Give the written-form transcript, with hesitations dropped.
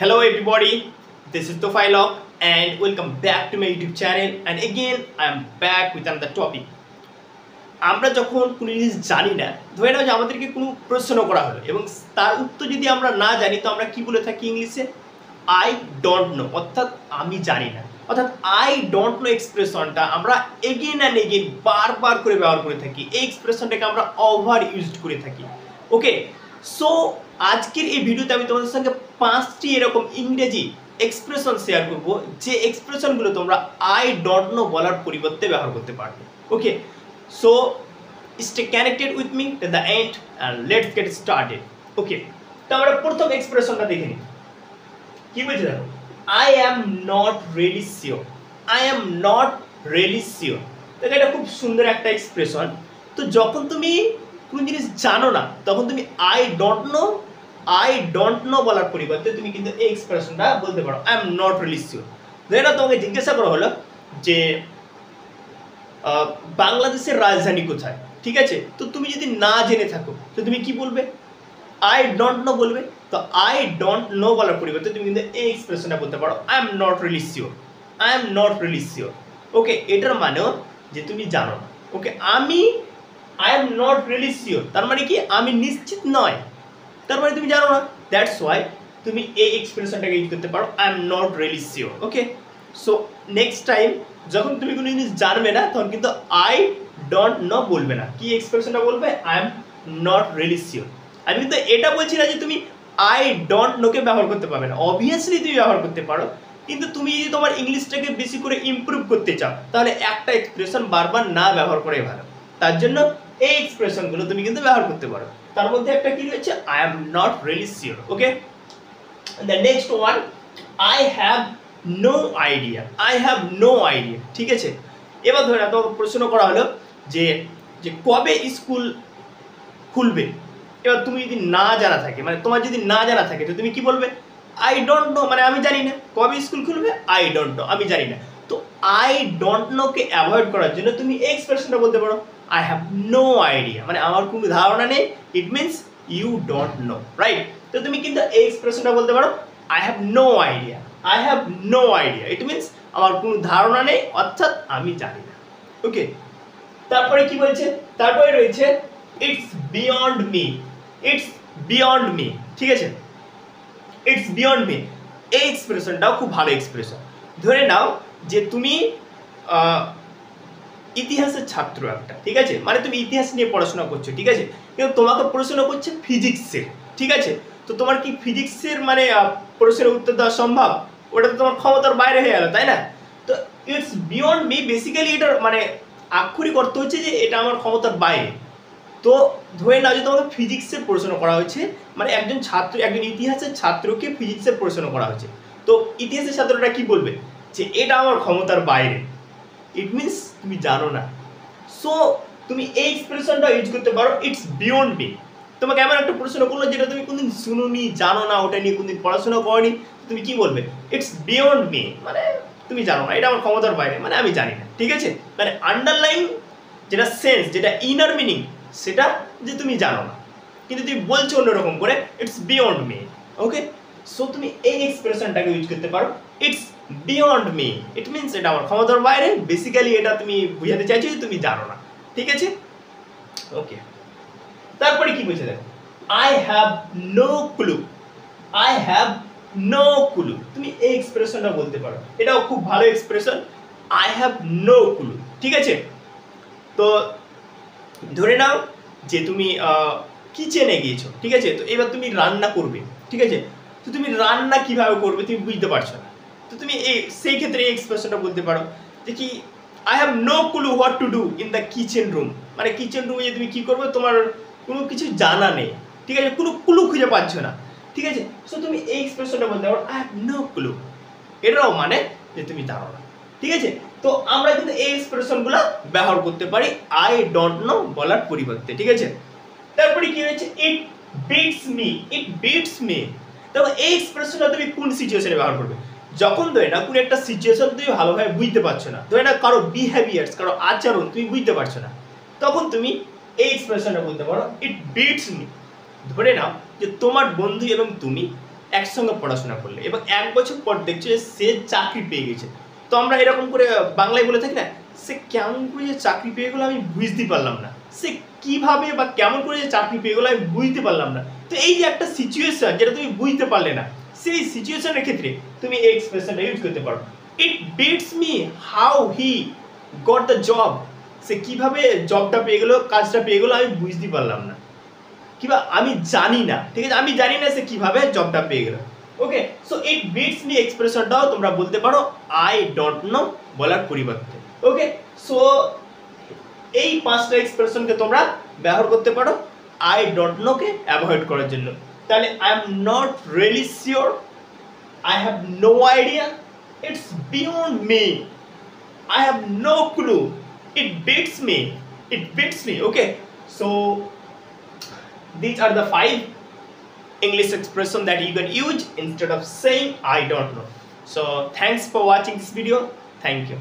Hello everybody, this is Tofilok and welcome back to my YouTube channel and again I am back with another topic. আমরা যখন কোনো জিনিস জানি না, ধরে নাও যে আমাদেরকে কোনো প্রশ্ন করা হলো এবং তার উত্তর যদি আমরা না জানি তো আমরা কি বলে থাকি ইংলিশে? আই ডোন্ট নো, অর্থাৎ আমি জানি না। অর্থাৎ আই ডোন্ট নো এক্সপ্রেশনটা আমরা এগেন অ্যান্ড এগেন বারবার করে ব্যবহার করে থাকি। এই এক্সপ্রেশনটাকে আমরা ওভার ইউজড করে থাকি। ওকে, সো আজকের এই ভিডিওতে আমি তোমাদের সঙ্গে 5টি এরকম ইংরেজি এক্সপ্রেশন শেয়ার করব যে এক্সপ্রেশনগুলো তোমরা আই ডোন্ট নো বলার পরিবর্তে ব্যবহার করতে পারবে। ওকে, so stay connected with me till the end and let's get started. Okay, তো আমরা প্রথম এক্সপ্রেশনটা দেখে নিই। কি বলছে দেখো, I am not really sure. I am not really sure. দেখো এটা খুব সুন্দর একটা এক্সপ্রেশন। তো যখন তুমি কোন জিনিস জানো না তখন তুমি I don't know বলার পরিবর্তে তুমি কিন্তু এই এক্সপ্রেশনটা বলতে পারো I am not really sure। ধরো তোমাকে জিজ্ঞাসা করা হলো যে বাংলাদেশের রাজধানী কোথায়, ঠিক আছে? তো তুমি যদি না জেনে থাকো তো তুমি কি বলবে? আই ডোন্ট নো বলবে। তো আই ডোন্ট নো বলার পরিবর্তে তুমি কিন্তু এই এক্সপ্রেশনটা বলতে পারো I am not really sure. I am not really sure. Okay, এটার মানেও যে তুমি জানো না। Okay, I am not really sure তার মানে কি আমি নিশ্চিত নয়, তার মানে তুমি জানো না। দ্যাটস ওয়াই তুমি এই এক্সপ্রেশনটাকে ইউজ করতে পারো I am not really sure. Okay, so next time যখন তুমি কোনো জিনিস জানবে না তখন কিন্তু আই ডোন্ট নো বলবে না, কি এক্সপ্রেশনটা বলবে I am not really sure. আমি কিন্তু এটা বলছি না যে তুমি আই ডোন্ট নোকে ব্যবহার করতে পারবে না, অবভিয়াসলি তুমি ব্যবহার করতে পারো, কিন্তু তুমি যদি তোমার ইংলিশটাকে বেশি করে ইমপ্রুভ করতে চাও তাহলে একটা এক্সপ্রেশন বারবার না ব্যবহার করাই ভালো। তার জন্য এই এক্সপ্রেশনগুলো তুমি কিন্তু ব্যবহার করতে পারো। তার মধ্যে একটা কি রয়েছে I am not really sure. Okay, the next one I have no idea. I have no idea, ঠিক আছে? এবার ধরে না তোমাকে প্রশ্ন করা হলো যে কবে স্কুল খুলবে। এবার তুমি যদি না জানা থাকে, মানে তোমার যদি না জানা থাকে তো তুমি কি বলবে? আই ডোন্ট নো, মানে আমি জানি না। কবে স্কুল খুলবে? আই ডোন্ট নো, আমি জানি না। তো আই ডোন্ট নোকে অ্যাভয়েড করার জন্য তুমি এই এক্সপ্রেশনটা বলতে পারো আই হ্যাভ নো আইডিয়া, মানে আমার কোনো ধারণা নেই। It means you don't know, right? তো তুমি কিন্তু এই এক্সপ্রেশনটা বলতে পারো I have no idea. I have no idea, it means আমার কোনো ধারণা নেই, অর্থাৎ আমি জানি না। ওকে, তারপরে কি বলছে? তারপরে রয়েছে it's beyond me. It's beyond me, ঠিক আছে? ইটস বিয়ন্ড মি এই এক্সপ্রেশনটাও খুব ভালো এক্সপ্রেশন। ধরে নাও যে তুমি ইতিহাসের ছাত্র একটা, ঠিক আছে? মানে তুমি ইতিহাস নিয়ে পড়াশোনা করছো, ঠিক আছে? কিন্তু তোমাকে প্রশ্ন করছে ফিজিক্সের, ঠিক আছে? তো তোমার কি ফিজিক্সের মানে প্রশ্নের উত্তর দেওয়া সম্ভব? ওটা তো তোমার ক্ষমতার বাইরে হয়ে গেল, তাই না? তো ইটস বিয়ন্ড মি বেসিক্যালি এটার মানে আক্ষরিক অর্থ হচ্ছে যে এটা আমার ক্ষমতার বাইরে। তো ধরে নাও যে তোমাকে ফিজিক্সের প্রশ্ন করা হয়েছে, মানে একজন ইতিহাসের ছাত্রকে ফিজিক্সের প্রশ্ন করা হয়েছে, তো ইতিহাসের ছাত্রটা কি বলবে? যে এটা আমার ক্ষমতার বাইরে। ইট মিনস তুমি জানো না। সো তুমি এই এক্সপ্রেশনটা ইউজ করতে পারো ইটস বিয়ন্ড মি। তোমাকে এমন একটা প্রশ্ন করলো যেটা তুমি কোনদিন শুনোনি, জানো না, ওটা নিয়ে কোনদিন পড়াশোনা করনি, তুমি কি বলবে? ইটস বিয়ন্ড মি, মানে তুমি জানো না, এটা আমার ক্ষমতার বাইরে, মানে আমি জানি না, ঠিক আছে? মানে আন্ডারলাইন যেটা সেন্স, যেটা ইনার মিনিং, সেটা যে তুমি জানো না, কিন্তু তুমি বলছো অন্যরকম করে it's beyond me. Okay, so তুমি এই এক্সপ্রেশনটাকে ইউজ করতে পারো it's beyond me. It means এটা আমার ক্ষমতার বাইরে, বেসিক্যালি এটা তুমি বুঝাতে চাইছো যে তুমি জানো না, ঠিক আছে? ওকে, তারপরে কি বলছে দেখো, I have no clue. I have no clue, তুমি এই এক্সপ্রেশনটা বলতে পারো, এটাও খুব ভালো expression I have no clue, ঠিক আছে? তো ধরে নাও যে তুমি কিচেনে গিয়েছো, ঠিক আছে? তো এবার তুমি রান্না করবে, ঠিক আছে? তো তুমি রান্না কিভাবে করবে তুমি বুঝতে পারছো না, তো তুমি সেই ক্ষেত্রে এই এক্সপ্রেশনটা বলতে পারো যে কি I have no clue what to do in the kitchen room. মানে কিচেন রুমে যে তুমি কী করবে তোমার কোনো কিছু জানা নেই, ঠিক আছে? কোনো ক্লু খুঁজে পাচ্ছ না, ঠিক আছে? সো তুমি এই এক্সপ্রেশনটা বলতে পারো আই হ্যাভ নো ক্লু। এটাও মানে যে তুমি জানো না, ঠিক আছে? তো আমরা কিন্তু এই এক্সপ্রেশনগুলো ব্যবহার করতে পারি আই ডোন্ট নো বলার পরিবর্তে, ঠিক আছে? তারপরে কি হয়েছে ইট বিটস মি। ইট বিটস মি, তখন এই এক্সপ্রেশনটা তুমি কোন সিচুয়েশনে ব্যবহার করবে? যখন ধরে না কোনো একটা সিচুয়েশন তুমি ভালোভাবে বুঝতে পারছো না, ধরে না কারো বিহেভিয়ার্স, কারো আচরণ তুমি বুঝতে পারছো না, তখন তুমি এই এক্সপ্রেশনটা বলতে পারো ইট বিটস মি। ধরে নাও যে তোমার বন্ধু এবং তুমি একসঙ্গে পড়াশোনা করলে এবং 1 বছর পর দেখছো যে সে চাকরি পেয়ে গেছে। তো আমরা এরকম করে বাংলায় বলে থাকি না, সে কেমন করে যে চাকরি পেয়ে গেলো আমি বুঝতে পারলাম না, সে কিভাবে বা কেমন করে যে চাকরি পেয়ে গেলো আমি বুঝতে পারলাম না। তো এই যে একটা সিচুয়েশন যেটা তুমি বুঝতে পারলে না, সেই সিচুয়েশনের ক্ষেত্রে তুমি এই এক্সপ্রেশনটা ইউজ করতে পারো। It beats me how he got the job, সে কিভাবে জবটা পেয়ে গেলো, কাজটা পেয়ে গেলো আমি বুঝতে পারলাম না, কিংবা আমি জানি না, ঠিক আছে, আমি জানি না সে কিভাবে জবটা পেয়ে গেল। ওকে, সো ইট বিটস মি এক্সপ্রেশনটাও তোমরা বলতে পারো আই ডোন্ট নো বলার পরিবর্তে। ওকে, সো এই 5টা এক্সপ্রেশনকে তোমরা ব্যবহার করতে পারো আই ডোন্ট নো কে অ্যাভয়েড করার জন্য। তাহলে I am not really sure, I have no idea, it's beyond me, I have no clue, it beats me. Okay, so these are the 5 English expression that you can use instead of saying I don't know. So thanks for watching this video. Thank you.